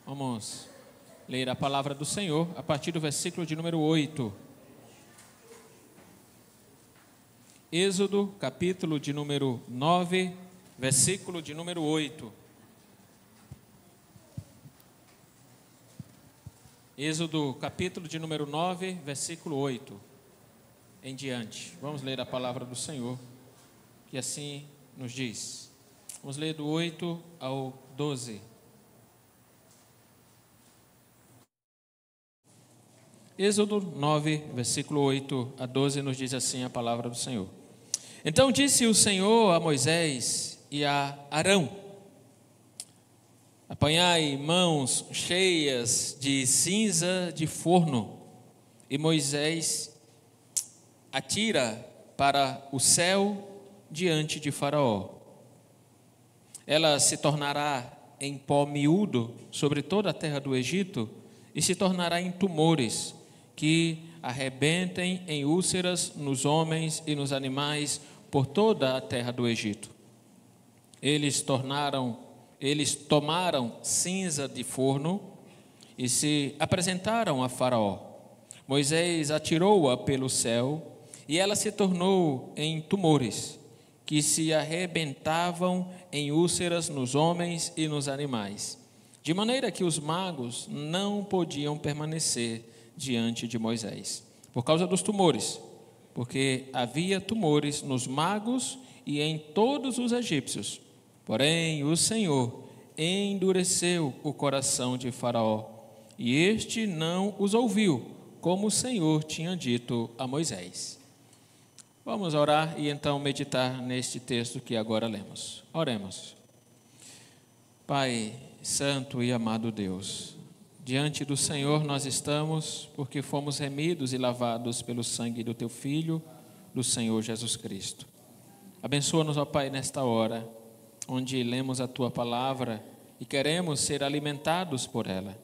Vamos ler a palavra do Senhor a partir do versículo de número 8. Êxodo, capítulo de número 9, versículo de número 8. Êxodo, capítulo de número 9, versículo 8 em diante. Vamos ler a palavra do Senhor, que assim nos diz. Vamos ler do 8 ao 12. Êxodo 9, versículo 8 a 12, nos diz assim a palavra do Senhor. Então disse o Senhor a Moisés e a Arão: apanhai mãos cheias de cinza de forno, e Moisés atira para o céu diante de Faraó. Ela se tornará em pó miúdo sobre toda a terra do Egito e se tornará em tumores que arrebentem em úlceras nos homens e nos animais por toda a terra do Egito. Eles tomaram cinza de forno e se apresentaram a Faraó. Moisés atirou-a pelo céu e ela se tornou em tumores que se arrebentavam em úlceras nos homens e nos animais, de maneira que os magos não podiam permanecer diante de Moisés, por causa dos tumores, porque havia tumores nos magos e em todos os egípcios. Porém, o Senhor endureceu o coração de Faraó, e este não os ouviu, como o Senhor tinha dito a Moisés. Vamos orar e então meditar neste texto que agora lemos. Oremos. Pai santo e amado Deus, diante do Senhor nós estamos porque fomos remidos e lavados pelo sangue do Teu Filho, do Senhor Jesus Cristo. Abençoa-nos, ó Pai, nesta hora, onde lemos a Tua palavra e queremos ser alimentados por ela.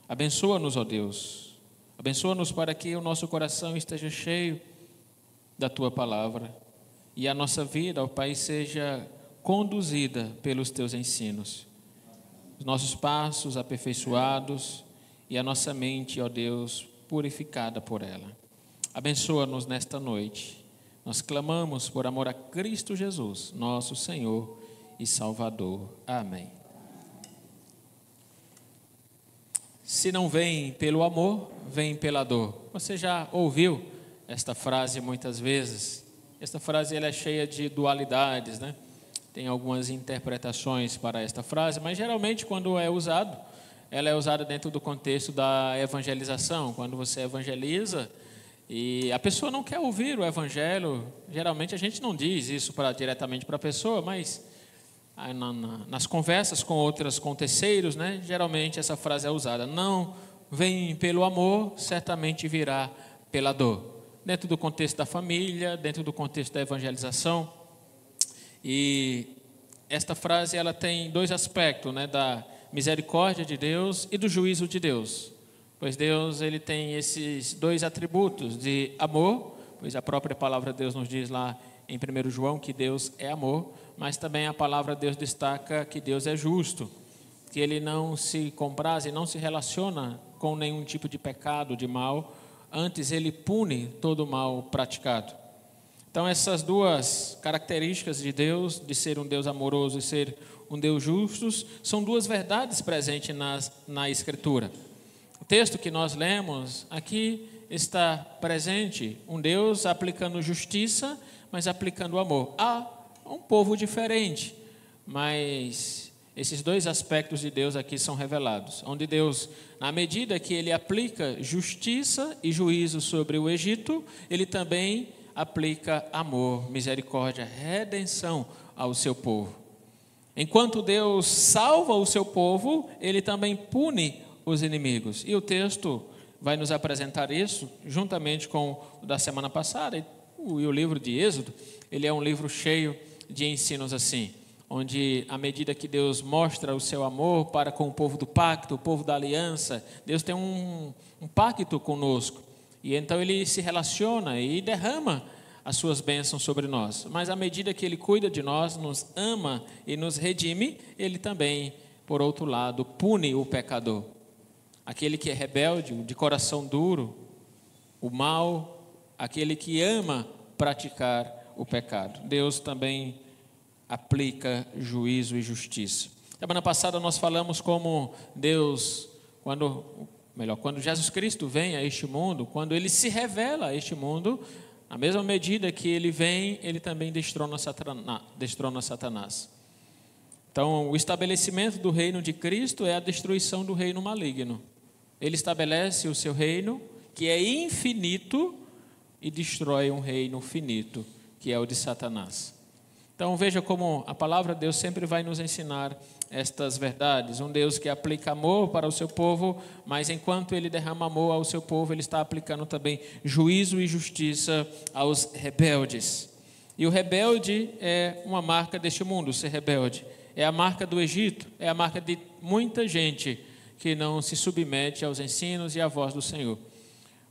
Abençoa-nos, ó Deus. Abençoa-nos para que o nosso coração esteja cheio da Tua palavra e a nossa vida, ó Pai, seja conduzida pelos Teus ensinos. Os nossos passos aperfeiçoados e a nossa mente, ó Deus, purificada por ela. Abençoa-nos nesta noite. Nós clamamos por amor a Cristo Jesus, nosso Senhor e Salvador. Amém. Se não vem pelo amor, vem pela dor. Você já ouviu esta frase muitas vezes? Esta frase ela é cheia de dualidades, né? Tem algumas interpretações para esta frase, mas geralmente quando ela é usada dentro do contexto da evangelização. Quando você evangeliza e a pessoa não quer ouvir o evangelho, geralmente a gente não diz isso diretamente para a pessoa, mas nas conversas com com terceiros, né, geralmente essa frase é usada. Não vem pelo amor, certamente virá pela dor. Dentro do contexto da família, dentro do contexto da evangelização. E esta frase ela tem dois aspectos, né, da misericórdia de Deus e do juízo de Deus. Pois Deus ele tem esses dois atributos de amor, pois a própria palavra de Deus nos diz lá em 1 João que Deus é amor, mas também a palavra de Deus destaca que Deus é justo, que Ele não se compraz e não se relaciona com nenhum tipo de pecado, de mal, antes Ele pune todo o mal praticado. Então essas duas características de Deus, de ser um Deus amoroso e ser um Deus justo, são duas verdades presentes na Escritura. O texto que nós lemos aqui está presente um Deus aplicando justiça, mas aplicando amor. Há um povo diferente, mas esses dois aspectos de Deus aqui são revelados, onde Deus, na medida que Ele aplica justiça e juízo sobre o Egito, Ele também aplica amor, misericórdia, redenção ao seu povo. Enquanto Deus salva o seu povo, Ele também pune os inimigos. E o texto vai nos apresentar isso, juntamente com o da semana passada. E o livro de Êxodo, ele é um livro cheio de ensinos assim, onde à medida que Deus mostra o seu amor para com o povo do pacto, o povo da aliança, Deus tem um pacto conosco. E então Ele se relaciona e derrama as suas bênçãos sobre nós. Mas à medida que Ele cuida de nós, nos ama e nos redime, Ele também por outro lado, pune o pecador. Aquele que é rebelde, de coração duro, o mal, aquele que ama praticar o pecado. Deus também aplica juízo e justiça. Semana passada nós falamos como Deus, quando Jesus Cristo vem a este mundo, quando Ele se revela a este mundo, na mesma medida que Ele vem, Ele também destrona Satanás. Então, o estabelecimento do reino de Cristo é a destruição do reino maligno. Ele estabelece o seu reino, que é infinito, e destrói um reino finito, que é o de Satanás. Então, veja como a palavra de Deus sempre vai nos ensinar estas verdades. Um Deus que aplica amor para o seu povo, mas enquanto Ele derrama amor ao seu povo, Ele está aplicando também juízo e justiça aos rebeldes. E o rebelde é uma marca deste mundo, ser rebelde. É a marca do Egito, é a marca de muita gente que não se submete aos ensinos e à voz do Senhor.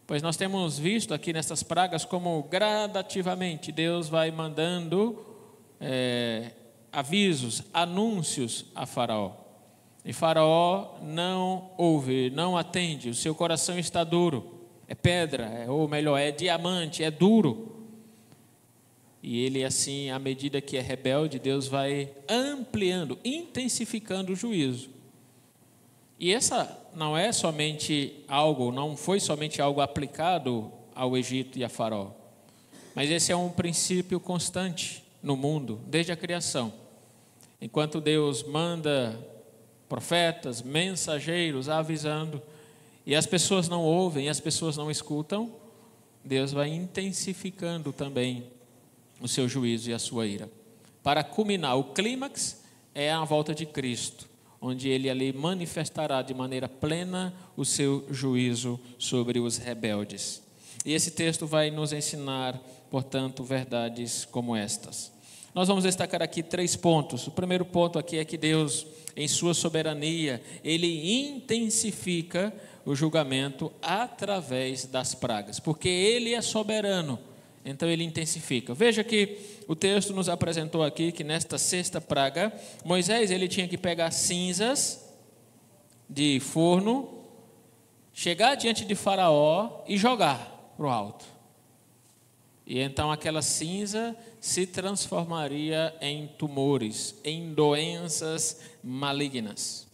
Pois nós temos visto aqui nessas pragas como gradativamente Deus vai mandando avisos, anúncios a Faraó. E Faraó não ouve, não atende, o seu coração está duro, é pedra, ou melhor, é diamante, é duro. E ele assim, à medida que é rebelde, Deus vai ampliando, intensificando o juízo. E essa não foi somente algo aplicado ao Egito e a Faraó, mas esse é um princípio constante no mundo, desde a criação. Enquanto Deus manda profetas, mensageiros avisando, e as pessoas não ouvem, as pessoas não escutam, Deus vai intensificando também o seu juízo e a sua ira. Para culminar, o clímax é a volta de Cristo, onde Ele ali manifestará de maneira plena o seu juízo sobre os rebeldes. E esse texto vai nos ensinar, portanto, verdades como estas. Nós vamos destacar aqui 3 pontos. O primeiro ponto aqui é que Deus, em sua soberania, Ele intensifica o julgamento através das pragas, porque Ele é soberano. Então Ele intensifica. Veja que o texto nos apresentou aqui que nesta 6ª praga, Moisés ele tinha que pegar cinzas de forno, chegar diante de Faraó e jogar para o alto. E então aquela cinza se transformaria em tumores, em doenças malignas.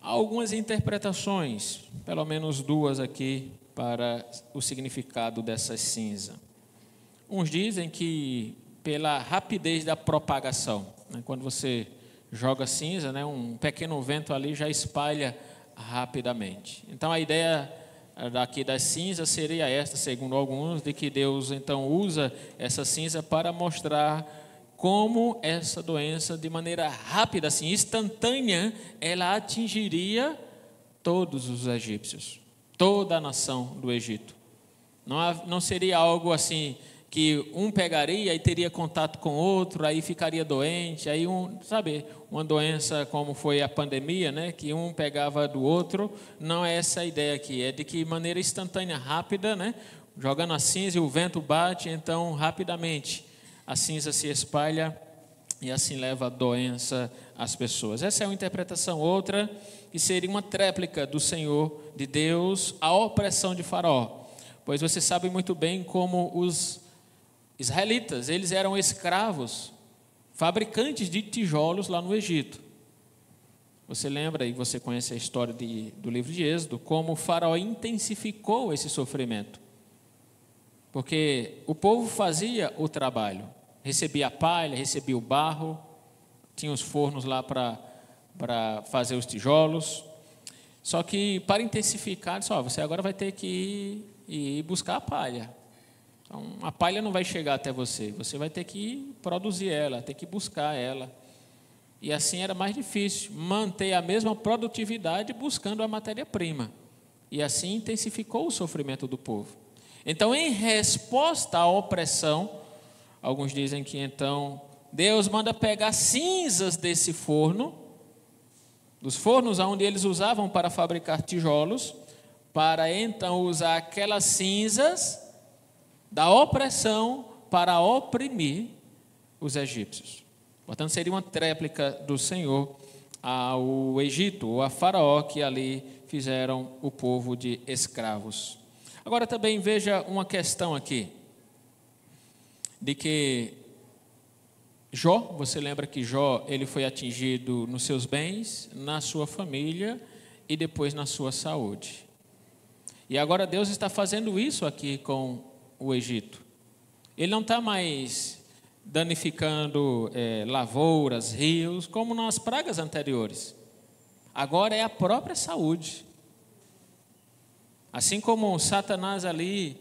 Há algumas interpretações, pelo menos 2 aqui, para o significado dessa cinza. Uns dizem que pela rapidez da propagação, né? Quando você joga cinza, né? Um pequeno vento ali já espalha rapidamente. Então a ideia daqui das cinzas seria esta, segundo alguns, de que Deus então usa essa cinza para mostrar como essa doença, de maneira rápida, assim, instantânea, ela atingiria todos os egípcios. Toda a nação do Egito. Não seria algo assim que um pegaria e teria contato com outro, aí ficaria doente, aí uma doença como foi a pandemia, né, que um pegava do outro. Não é essa a ideia aqui, é de que maneira instantânea, rápida, né, jogando a cinza e o vento bate, então rapidamente a cinza se espalha e assim leva a doença às pessoas. Essa é uma interpretação. Outra, que seria uma tréplica do Senhor, de Deus, à opressão de Faraó. Pois você sabe muito bem como os israelitas, eles eram escravos, fabricantes de tijolos lá no Egito. Você lembra, e você conhece a história do livro de Êxodo, como o Faraó intensificou esse sofrimento. Porque o povo fazia o trabalho, recebia a palha, recebia o barro, tinha os fornos lá para fazer os tijolos. Só que para intensificar, você agora vai ter que ir buscar a palha. Então, a palha não vai chegar até você, você vai ter que produzir ela, ter que buscar ela. E assim era mais difícil, manter a mesma produtividade buscando a matéria-prima. E assim intensificou o sofrimento do povo. Então, em resposta à opressão, alguns dizem que então Deus manda pegar cinzas desse forno, dos fornos onde eles usavam para fabricar tijolos, para então usar aquelas cinzas da opressão para oprimir os egípcios. Portanto, seria uma tréplica do Senhor ao Egito, ou a Faraó, que ali fizeram o povo de escravos. Agora também veja uma questão aqui, de que Jó, você lembra que Jó, ele foi atingido nos seus bens, na sua família e depois na sua saúde. E agora Deus está fazendo isso aqui com o Egito. Ele não está mais danificando lavouras, rios, como nas pragas anteriores. Agora é a própria saúde. Assim como Satanás ali,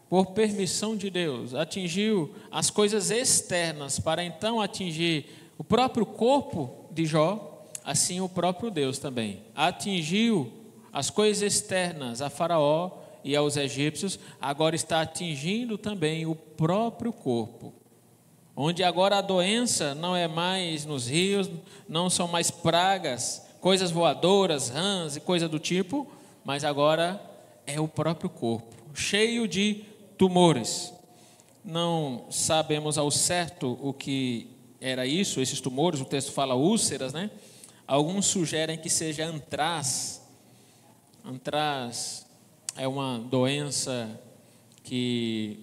por permissão de Deus, atingiu as coisas externas para então atingir o próprio corpo de Jó, assim o próprio Deus também atingiu as coisas externas a Faraó e aos egípcios, agora está atingindo também o próprio corpo, onde agora a doença não é mais nos rios, não são mais pragas, coisas voadoras, rãs e coisa do tipo, mas agora é o próprio corpo, cheio de tumores. Não sabemos ao certo o que era isso, esses tumores, o texto fala úlceras, né? Alguns sugerem que seja antraz. Antraz é uma doença que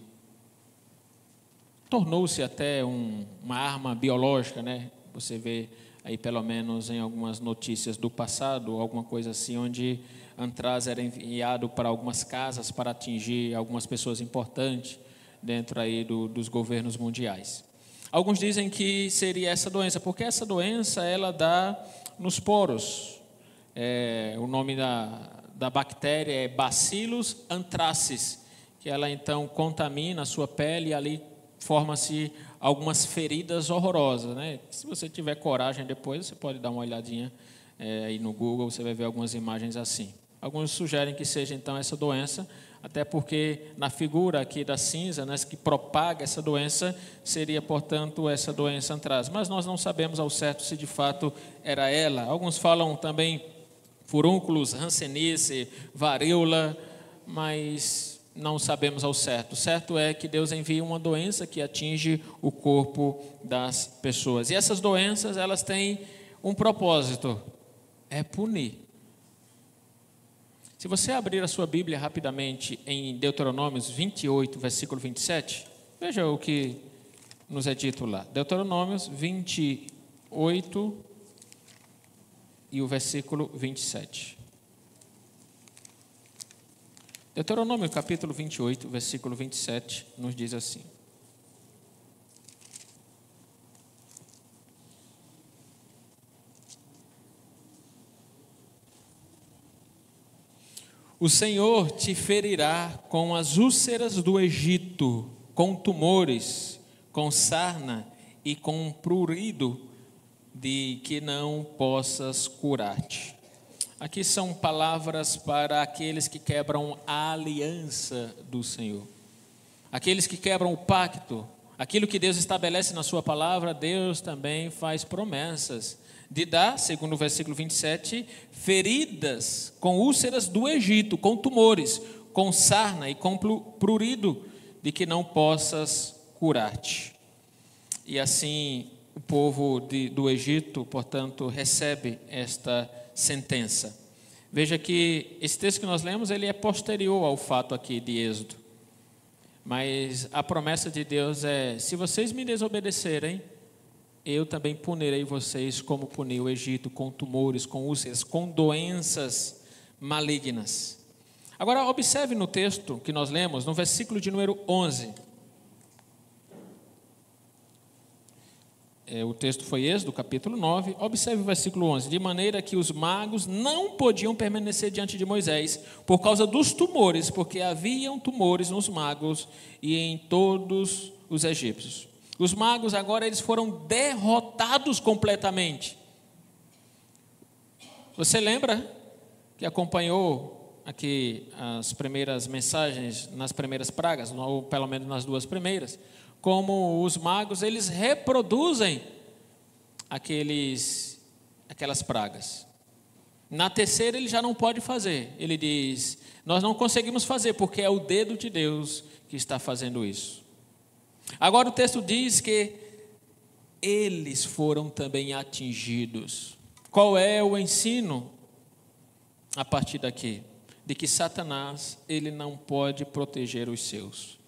tornou-se até uma arma biológica, né? Você vê aí pelo menos em algumas notícias do passado, alguma coisa assim, onde antraz era enviado para algumas casas para atingir algumas pessoas importantes dentro aí dos governos mundiais. Alguns dizem que seria essa doença, porque essa doença ela dá nos poros. O nome da bactéria é Bacillus anthracis, que ela então contamina a sua pele e ali forma-se algumas feridas horrorosas, né? Se você tiver coragem depois, você pode dar uma olhadinha aí no Google, você vai ver algumas imagens assim. Alguns sugerem que seja então essa doença, até porque na figura aqui da cinza, né, que propaga essa doença, seria, portanto, essa doença antraz. Mas nós não sabemos ao certo se de fato era ela. Alguns falam também furúnculos, hanseníase, varíola, mas não sabemos ao certo. O certo é que Deus envia uma doença que atinge o corpo das pessoas. E essas doenças, elas têm um propósito, é punir. Se você abrir a sua Bíblia rapidamente em Deuteronômios 28, versículo 27, veja o que nos é dito lá. Deuteronômios 28 e o versículo 27. Deuteronômio capítulo 28, versículo 27, nos diz assim: o Senhor te ferirá com as úlceras do Egito, com tumores, com sarna e com prurido, de que não possas curar-te. Aqui são palavras para aqueles que quebram a aliança do Senhor. Aqueles que quebram o pacto, aquilo que Deus estabelece na sua palavra, Deus também faz promessas de dar, segundo o versículo 27, feridas com úlceras do Egito, com tumores, com sarna e com prurido, de que não possas curar-te. E assim o povo do Egito, portanto, recebe esta sentença. Veja que esse texto que nós lemos, ele é posterior ao fato aqui de Êxodo. Mas a promessa de Deus é: se vocês me desobedecerem, eu também punirei vocês como puni o Egito, com tumores, com úlceras, com doenças malignas. Agora, observe no texto que nós lemos, no versículo de número 11. O texto foi Êxodo, capítulo 9. Observe o versículo 11. De maneira que os magos não podiam permanecer diante de Moisés por causa dos tumores, porque haviam tumores nos magos e em todos os egípcios. Os magos agora eles foram derrotados completamente. Você lembra que acompanhou aqui as primeiras mensagens nas primeiras pragas, ou pelo menos nas duas primeiras, como os magos eles reproduzem aquelas pragas. Na terceira ele já não pode fazer. Ele diz: nós não conseguimos fazer porque é o dedo de Deus que está fazendo isso. Agora o texto diz que eles foram também atingidos. Qual é o ensino a partir daqui? De que Satanás, ele não pode proteger os seus.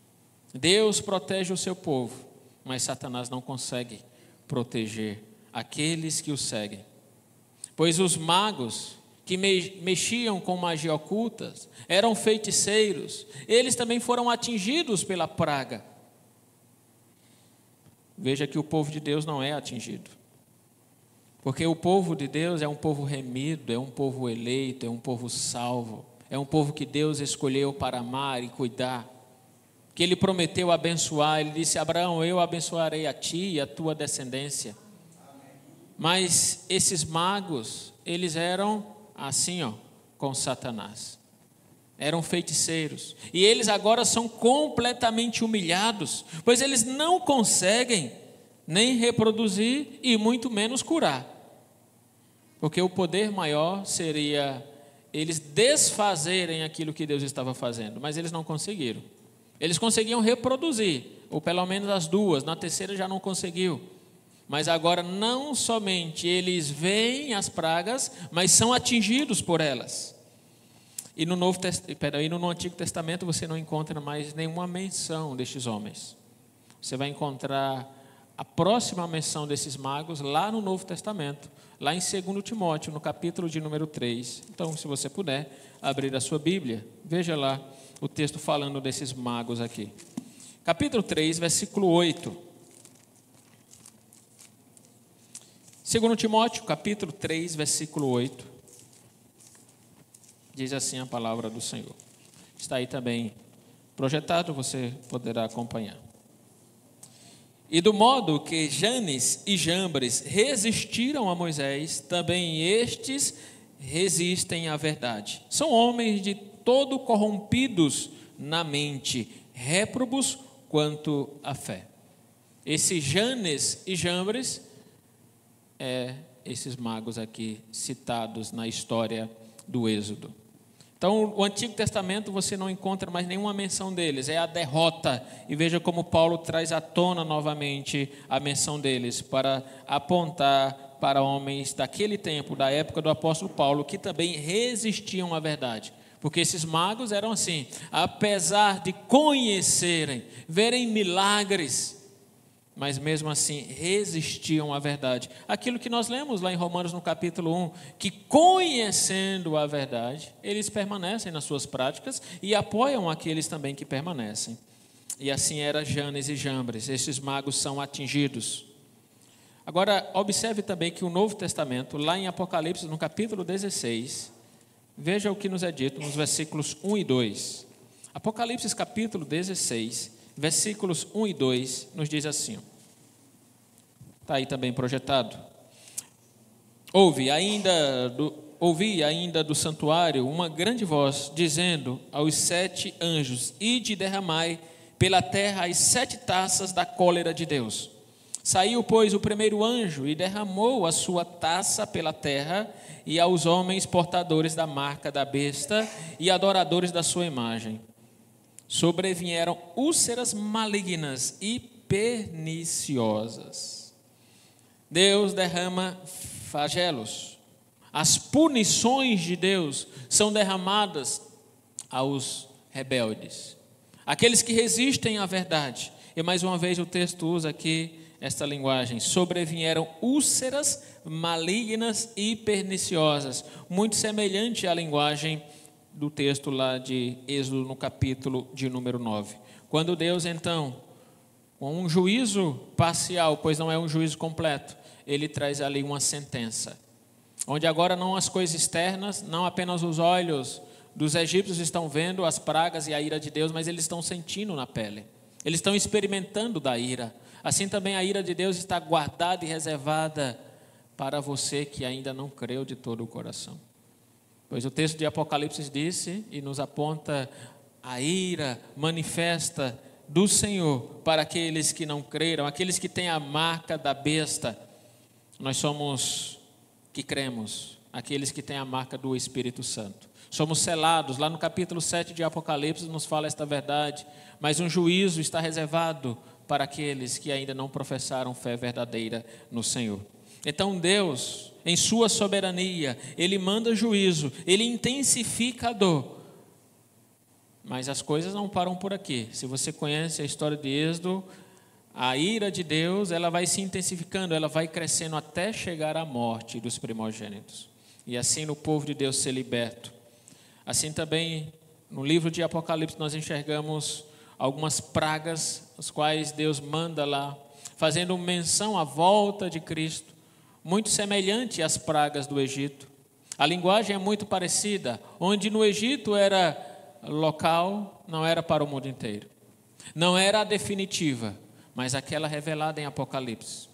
Deus protege o seu povo, mas Satanás não consegue proteger aqueles que o seguem. Pois os magos que mexiam com magia oculta, eram feiticeiros, eles também foram atingidos pela praga. Veja que o povo de Deus não é atingido. Porque o povo de Deus é um povo remido, é um povo eleito, é um povo salvo, é um povo que Deus escolheu para amar e cuidar, que Ele prometeu abençoar. Ele disse: Abraão, eu abençoarei a ti e a tua descendência. Mas esses magos, eles eram assim, com Satanás. Eram feiticeiros. E eles agora são completamente humilhados, pois eles não conseguem nem reproduzir e muito menos curar. Porque o poder maior seria eles desfazerem aquilo que Deus estava fazendo, mas eles não conseguiram. Eles conseguiam reproduzir, ou pelo menos as duas, na terceira já não conseguiu. Mas agora não somente eles veem as pragas, mas são atingidos por elas. E no Antigo Testamento você não encontra mais nenhuma menção destes homens. Você vai encontrar a próxima menção desses magos lá no Novo Testamento, lá em 2 Timóteo, no capítulo de número 3. Então, se você puder abrir a sua Bíblia, veja lá o texto falando desses magos aqui. Capítulo 3, versículo 8. 2 Timóteo, capítulo 3, versículo 8. Diz assim a palavra do Senhor. Está aí também projetado, você poderá acompanhar. E do modo que Janes e Jambres resistiram a Moisés, também estes resistem à verdade. São homens de todo corrompidos na mente, réprobos quanto à fé. Esses Janes e Jambres esses magos aqui citados na história do Êxodo. Então, o Antigo Testamento você não encontra mais nenhuma menção deles, é a derrota. E veja como Paulo traz à tona novamente a menção deles, para apontar para homens daquele tempo, da época do apóstolo Paulo, que também resistiam à verdade. Porque esses magos eram assim, apesar de conhecerem, verem milagres, mas mesmo assim resistiam à verdade. Aquilo que nós lemos lá em Romanos no capítulo 1, que conhecendo a verdade, eles permanecem nas suas práticas e apoiam aqueles também que permanecem. E assim era Janes e Jambres, esses magos são atingidos. Agora, observe também que o Novo Testamento, lá em Apocalipse, no capítulo 16, veja o que nos é dito nos versículos 1 e 2. Apocalipse capítulo 16, versículos 1 e 2, nos diz assim. Está aí também projetado. Ouvi ainda do santuário uma grande voz, dizendo aos 7 anjos: Ide e derramai pela terra as 7 taças da cólera de Deus. Saiu, pois, o primeiro anjo e derramou a sua taça pela terra, e aos homens portadores da marca da besta e adoradores da sua imagem sobrevieram úlceras malignas e perniciosas. Deus derrama flagelos. As punições de Deus são derramadas aos rebeldes, aqueles que resistem à verdade. E mais uma vez o texto usa aqui esta linguagem: sobrevieram úlceras malignas e perniciosas, muito semelhante à linguagem do texto lá de Êxodo, no capítulo de número 9. Quando Deus, então, com um juízo parcial, pois não é um juízo completo, Ele traz ali uma sentença, onde agora não as coisas externas, não apenas os olhos dos egípcios estão vendo as pragas e a ira de Deus, mas eles estão sentindo na pele, eles estão experimentando da ira. Assim também a ira de Deus está guardada e reservada para você que ainda não creu de todo o coração. Pois o texto de Apocalipse disse e nos aponta a ira manifesta do Senhor para aqueles que não creram, aqueles que têm a marca da besta. Nós somos que cremos, aqueles que têm a marca do Espírito Santo. Somos selados, lá no capítulo 7 de Apocalipse nos fala esta verdade, mas um juízo está reservado para aqueles que ainda não professaram fé verdadeira no Senhor. Então Deus, em sua soberania, Ele manda juízo, Ele intensifica a dor. Mas as coisas não param por aqui. Se você conhece a história de Êxodo, a ira de Deus, ela vai se intensificando, ela vai crescendo até chegar à morte dos primogênitos. E assim o povo de Deus ser liberto. Assim também, no livro de Apocalipse, nós enxergamos algumas pragas, as quais Deus manda lá, fazendo menção à volta de Cristo, muito semelhante às pragas do Egito. A linguagem é muito parecida, onde no Egito era local, não era para o mundo inteiro. Não era a definitiva, mas aquela revelada em Apocalipse,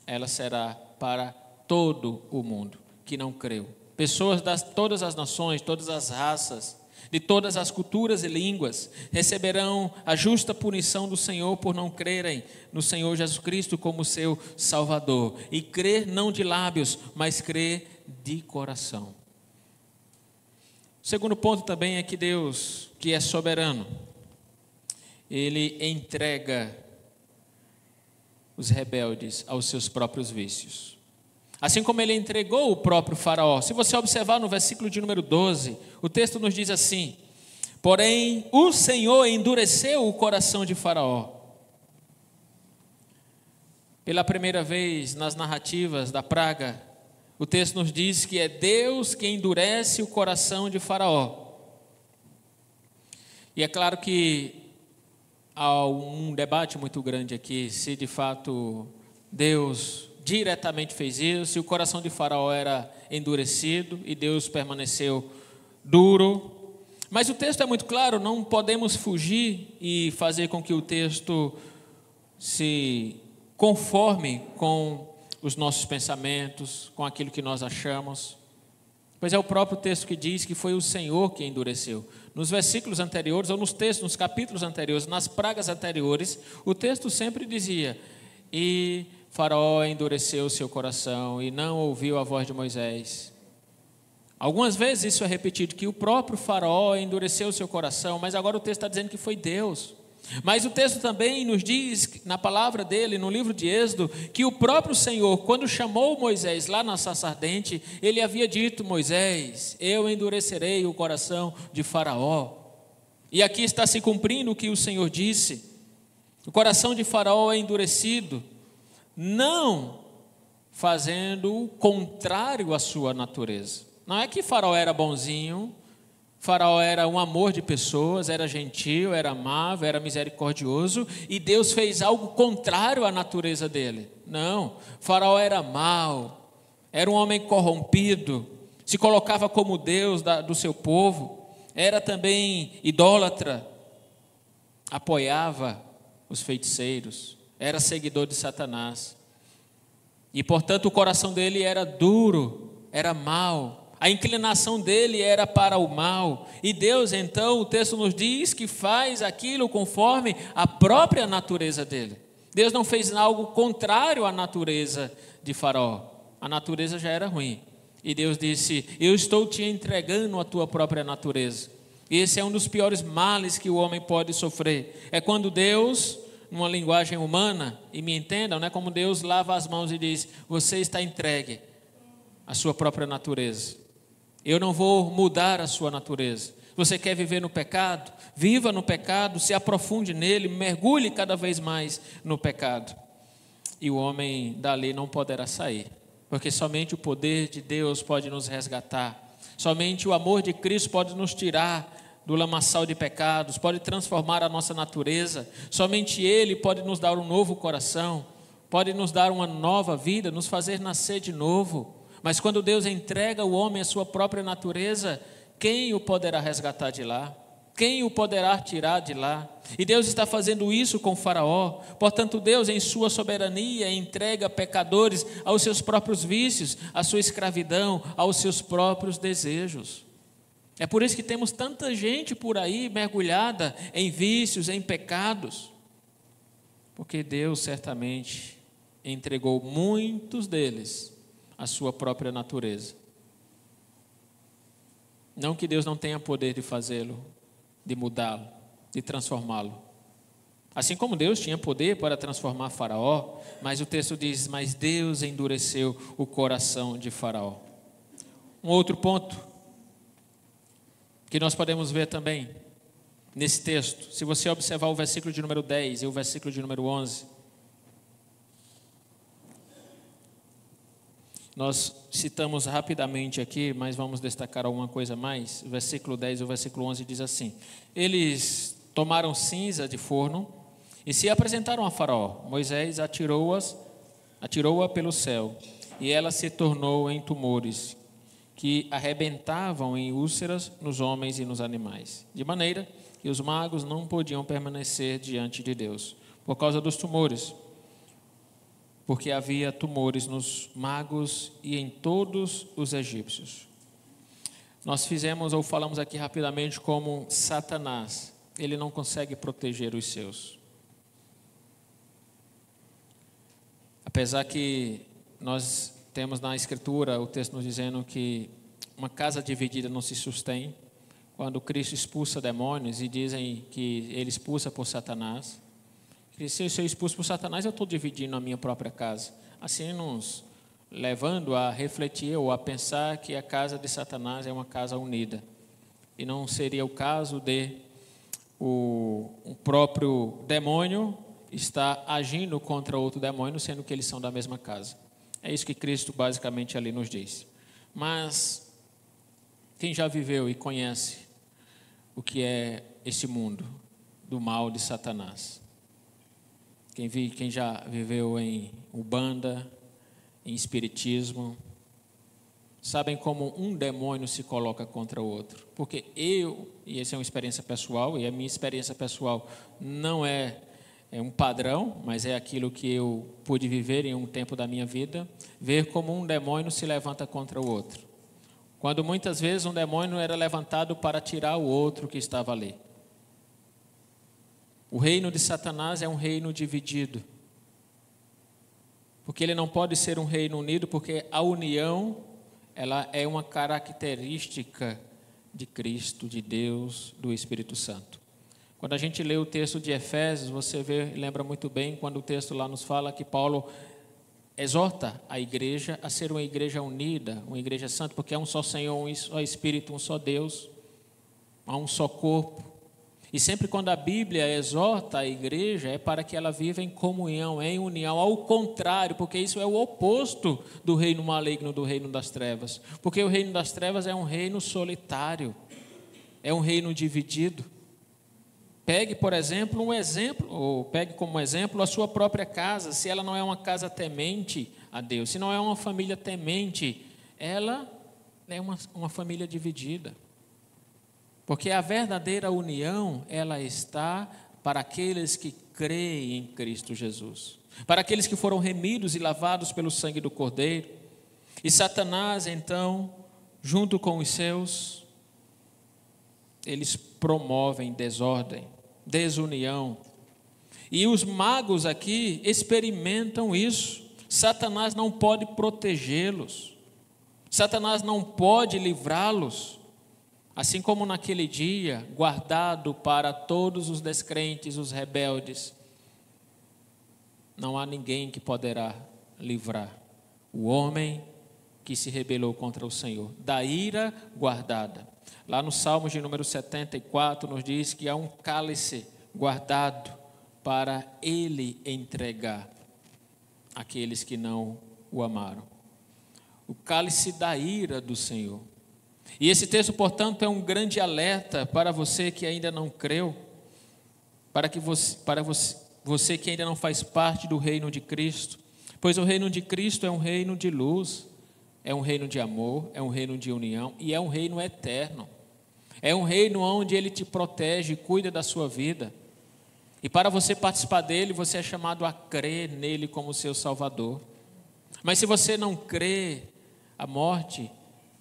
ela será para todo o mundo que não creu. Pessoas de todas as nações, todas as raças, de todas as culturas e línguas, receberão a justa punição do Senhor por não crerem no Senhor Jesus Cristo como seu Salvador. E crer não de lábios, mas crer de coração. O segundo ponto também é que Deus, que é soberano, Ele entrega os rebeldes aos seus próprios vícios. Assim como Ele entregou o próprio Faraó. Se você observar no versículo de número 12, o texto nos diz assim: porém, o Senhor endureceu o coração de Faraó. Pela primeira vez nas narrativas da praga, o texto nos diz que é Deus que endurece o coração de Faraó. E é claro que há um debate muito grande aqui, se de fato Deus diretamente fez isso, se o coração de Faraó era endurecido e Deus permaneceu duro. Mas o texto é muito claro, não podemos fugir e fazer com que o texto se conforme com os nossos pensamentos, com aquilo que nós achamos. Pois é o próprio texto que diz que foi o Senhor que endureceu. Nos versículos anteriores, ou nos textos, nos capítulos anteriores, nas pragas anteriores, o texto sempre dizia: e Faraó endureceu o seu coração e não ouviu a voz de Moisés. Algumas vezes isso é repetido, que o próprio Faraó endureceu o seu coração, mas agora o texto está dizendo que foi Deus. Mas o texto também nos diz, na palavra dele, no livro de Êxodo, que o próprio Senhor, quando chamou Moisés lá na sarça ardente, ele havia dito: Moisés, eu endurecerei o coração de Faraó. E aqui está se cumprindo o que o Senhor disse. O coração de Faraó é endurecido, não fazendo o contrário à sua natureza. Não é que Faraó era bonzinho, Faraó era um amor de pessoas, era gentil, era amável, era misericordioso, e Deus fez algo contrário à natureza dele. Não, Faraó era mau, era um homem corrompido, se colocava como Deus do seu povo, era também idólatra, apoiava os feiticeiros, era seguidor de Satanás. E portanto o coração dele era duro, era mau. A inclinação dele era para o mal. E Deus, então, o texto nos diz que faz aquilo conforme a própria natureza dele. Deus não fez algo contrário à natureza de Faraó. A natureza já era ruim. E Deus disse: eu estou te entregando a tua própria natureza. E esse é um dos piores males que o homem pode sofrer. É quando Deus, numa linguagem humana, e me entendam, né, como Deus lava as mãos e diz: você está entregue à sua própria natureza. Eu não vou mudar a sua natureza. Você quer viver no pecado? Viva no pecado, se aprofunde nele, mergulhe cada vez mais no pecado. E o homem dali não poderá sair, porque somente o poder de Deus pode nos resgatar. Somente o amor de Cristo pode nos tirar do lamaçal de pecados, pode transformar a nossa natureza. Somente Ele pode nos dar um novo coração, pode nos dar uma nova vida, nos fazer nascer de novo. Mas quando Deus entrega o homem à sua própria natureza, quem o poderá resgatar de lá? Quem o poderá tirar de lá? E Deus está fazendo isso com Faraó. Portanto, Deus, em sua soberania, entrega pecadores aos seus próprios vícios, à sua escravidão, aos seus próprios desejos. É por isso que temos tanta gente por aí mergulhada em vícios, em pecados. Porque Deus certamente entregou muitos deles a sua própria natureza. Não que Deus não tenha poder de fazê-lo, de mudá-lo, de transformá-lo. Assim como Deus tinha poder para transformar Faraó, mas o texto diz, mas Deus endureceu o coração de Faraó. Um outro ponto que nós podemos ver também nesse texto, se você observar o versículo de número 10 e o versículo de número 11, nós citamos rapidamente aqui, mas vamos destacar alguma coisa mais. O versículo 10 e o versículo 11 diz assim: eles tomaram cinza de forno e se apresentaram a Faraó. Moisés atirou-a pelo céu, e ela se tornou em tumores, que arrebentavam em úlceras nos homens e nos animais, de maneira que os magos não podiam permanecer diante de Deus, por causa dos tumores, porque havia tumores nos magos e em todos os egípcios. Nós fizemos ou falamos aqui rapidamente como Satanás, ele não consegue proteger os seus. Apesar que nós temos na Escritura o texto nos dizendo que uma casa dividida não se sustém. Quando Cristo expulsa demônios e dizem que ele expulsa por Satanás, que se eu expulso por Satanás, eu estou dividindo a minha própria casa. Assim nos levando a refletir ou a pensar que a casa de Satanás é uma casa unida. E não seria o caso de o próprio demônio está agindo contra outro demônio, sendo que eles são da mesma casa. É isso que Cristo basicamente ali nos diz. Mas quem já viveu e conhece o que é esse mundo do mal de Satanás? Quem já viveu em Umbanda, em espiritismo, sabem como um demônio se coloca contra o outro. Porque e essa é uma experiência pessoal, e a minha experiência pessoal não é um padrão, mas é aquilo que eu pude viver em um tempo da minha vida, ver como um demônio se levanta contra o outro. Quando muitas vezes um demônio era levantado para tirar o outro que estava ali. O reino de Satanás é um reino dividido. Porque ele não pode ser um reino unido, porque a união, ela é uma característica de Cristo, de Deus, do Espírito Santo. Quando a gente lê o texto de Efésios, você lembra muito bem quando o texto lá nos fala que Paulo exorta a igreja a ser uma igreja unida, uma igreja santa, porque há um só Senhor, um só Espírito, um só Deus, há um só corpo. E sempre quando a Bíblia exorta a igreja, é para que ela viva em comunhão, em união, ao contrário, porque isso é o oposto do reino maligno, do reino das trevas. Porque o reino das trevas é um reino solitário, é um reino dividido. Pegue, por exemplo, ou pegue como exemplo a sua própria casa. Se ela não é uma casa temente a Deus, se não é uma família temente, ela é uma família dividida. Porque a verdadeira união, ela está para aqueles que creem em Cristo Jesus, para aqueles que foram remidos e lavados pelo sangue do Cordeiro. E Satanás, então, junto com os seus, eles promovem desordem, desunião. E os magos aqui experimentam isso. Satanás não pode protegê-los. Satanás não pode livrá-los. Assim como naquele dia, guardado para todos os descrentes, os rebeldes, não há ninguém que poderá livrar o homem que se rebelou contra o Senhor, da ira guardada. Lá no Salmo de número 74, nos diz que há um cálice guardado para ele entregar aqueles que não o amaram. O cálice da ira do Senhor. E esse texto, portanto, é um grande alerta para você que ainda não creu, para você que ainda não faz parte do reino de Cristo, pois o reino de Cristo é um reino de luz, é um reino de amor, é um reino de união e é um reino eterno. É um reino onde Ele te protege e cuida da sua vida. E para você participar dele, você é chamado a crer nele como seu Salvador. Mas se você não crê, a morte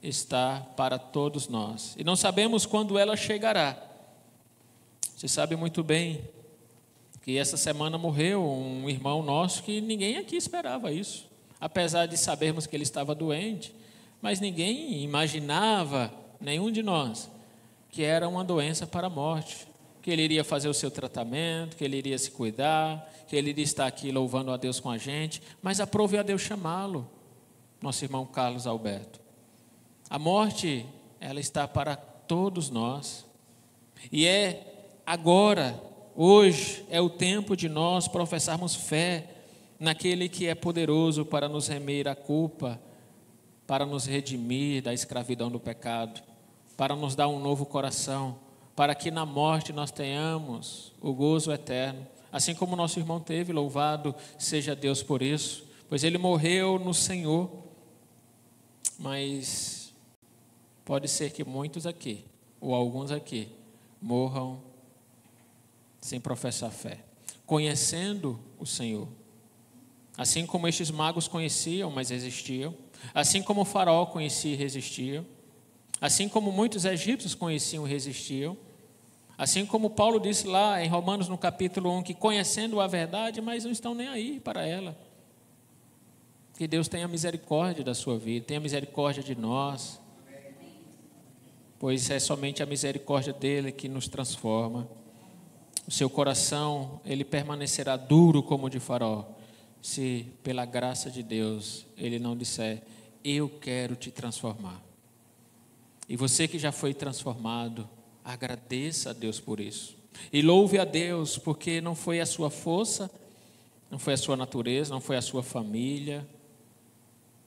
está para todos nós. E não sabemos quando ela chegará. Você sabe muito bem que essa semana morreu um irmão nosso que ninguém aqui esperava isso. Apesar de sabermos que ele estava doente, mas ninguém imaginava, nenhum de nós, que era uma doença para a morte, que ele iria fazer o seu tratamento, que ele iria se cuidar, que ele iria estar aqui louvando a Deus com a gente, mas aprove a Deus chamá-lo, nosso irmão Carlos Alberto. A morte, ela está para todos nós, e agora, hoje, é o tempo de nós professarmos fé naquele que é poderoso para nos remir a culpa, para nos redimir da escravidão do pecado, para nos dar um novo coração, para que na morte nós tenhamos o gozo eterno, assim como nosso irmão teve, louvado seja Deus por isso, pois ele morreu no Senhor. Mas pode ser que muitos aqui, ou alguns aqui, morram sem professar fé, conhecendo o Senhor. Assim como estes magos conheciam, mas resistiam. Assim como o faraó conhecia e resistia. Assim como muitos egípcios conheciam e resistiam. Assim como Paulo disse lá em Romanos no capítulo 1, que conhecendo a verdade, mas não estão nem aí para ela. Que Deus tenha misericórdia da sua vida, tenha misericórdia de nós. Pois é somente a misericórdia dele que nos transforma. O seu coração, ele permanecerá duro como o de faraó, se pela graça de Deus ele não disser: eu quero te transformar. E você que já foi transformado, agradeça a Deus por isso. E louve a Deus, porque não foi a sua força, não foi a sua natureza, não foi a sua família,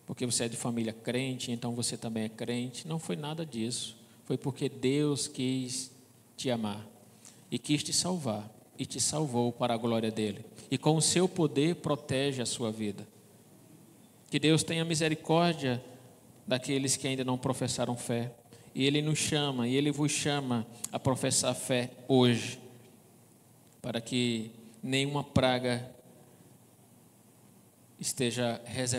porque você é de família crente, então você também é crente. Não foi nada disso. Foi porque Deus quis te amar e quis te salvar, e te salvou para a glória dele. E com o seu poder protege a sua vida. Que Deus tenha misericórdia daqueles que ainda não professaram fé. E Ele nos chama, e Ele vos chama a professar fé hoje, para que nenhuma praga esteja reservada